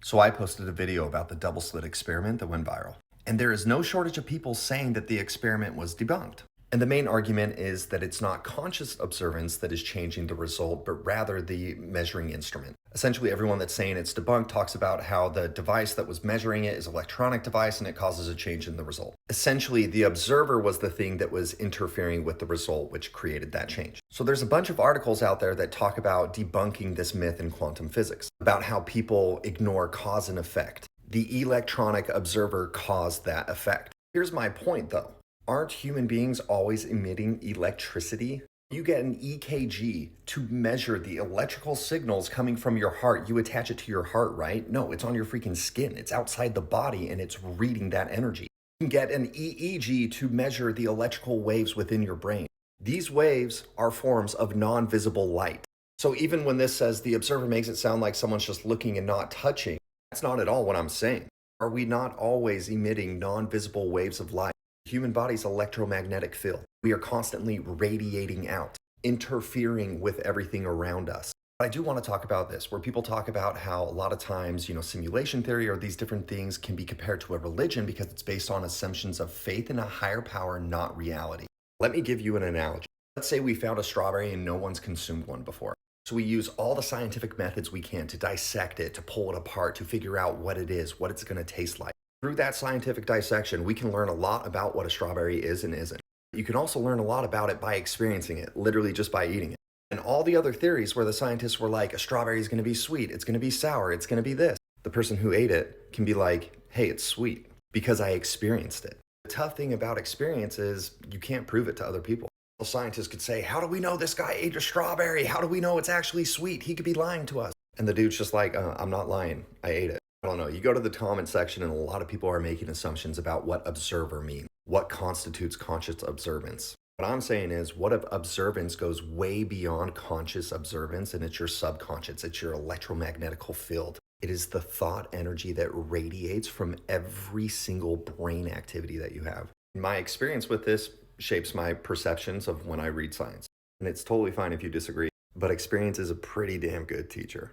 So I posted a video about the double slit experiment that went viral. And there is no shortage of people saying that the experiment was debunked. And the main argument is that it's not conscious observance that is changing the result, but rather the measuring instrument. Essentially, everyone that's saying it's debunked talks about how the device that was measuring it is an electronic device and it causes a change in the result. Essentially, the observer was the thing that was interfering with the result, which created that change. So there's a bunch of articles out there that talk about debunking this myth in quantum physics, about how people ignore cause and effect. The electronic observer caused that effect. Here's my point though. Aren't human beings always emitting electricity? You get an EKG to measure the electrical signals coming from your heart. You attach it to your heart, right? No, it's on your freaking skin. It's outside the body and it's reading that energy. You can get an EEG to measure the electrical waves within your brain. These waves are forms of non-visible light. So even when this says the observer makes it sound like someone's just looking and not touching, that's not at all what I'm saying. Are we not always emitting non-visible waves of light? Human body's electromagnetic field. We are constantly radiating out, interfering with everything around us. I do want to talk about this, where people talk about how a lot of times, simulation theory or these different things can be compared to a religion because it's based on assumptions of faith in a higher power, not reality. Let me give you an analogy. Let's say we found a strawberry and no one's consumed one before. So we use all the scientific methods we can to dissect it, to pull it apart, to figure out what it is, what it's going to taste like. Through that scientific dissection, we can learn a lot about what a strawberry is and isn't. You can also learn a lot about it by experiencing it, literally just by eating it. And all the other theories where the scientists were like, a strawberry is going to be sweet, it's going to be sour, it's going to be this. The person who ate it can be like, hey, it's sweet because I experienced it. The tough thing about experience is you can't prove it to other people. The scientists could say, how do we know this guy ate a strawberry? How do we know it's actually sweet? He could be lying to us. And the dude's just like, I'm not lying, I ate it. I don't know, you go to the comment section and a lot of people are making assumptions about what observer means, what constitutes conscious observance. What I'm saying is, what if observance goes way beyond conscious observance and it's your subconscious, it's your electromagnetical field. It is the thought energy that radiates from every single brain activity that you have. My experience with this shapes my perceptions of when I read science. And it's totally fine if you disagree, but experience is a pretty damn good teacher.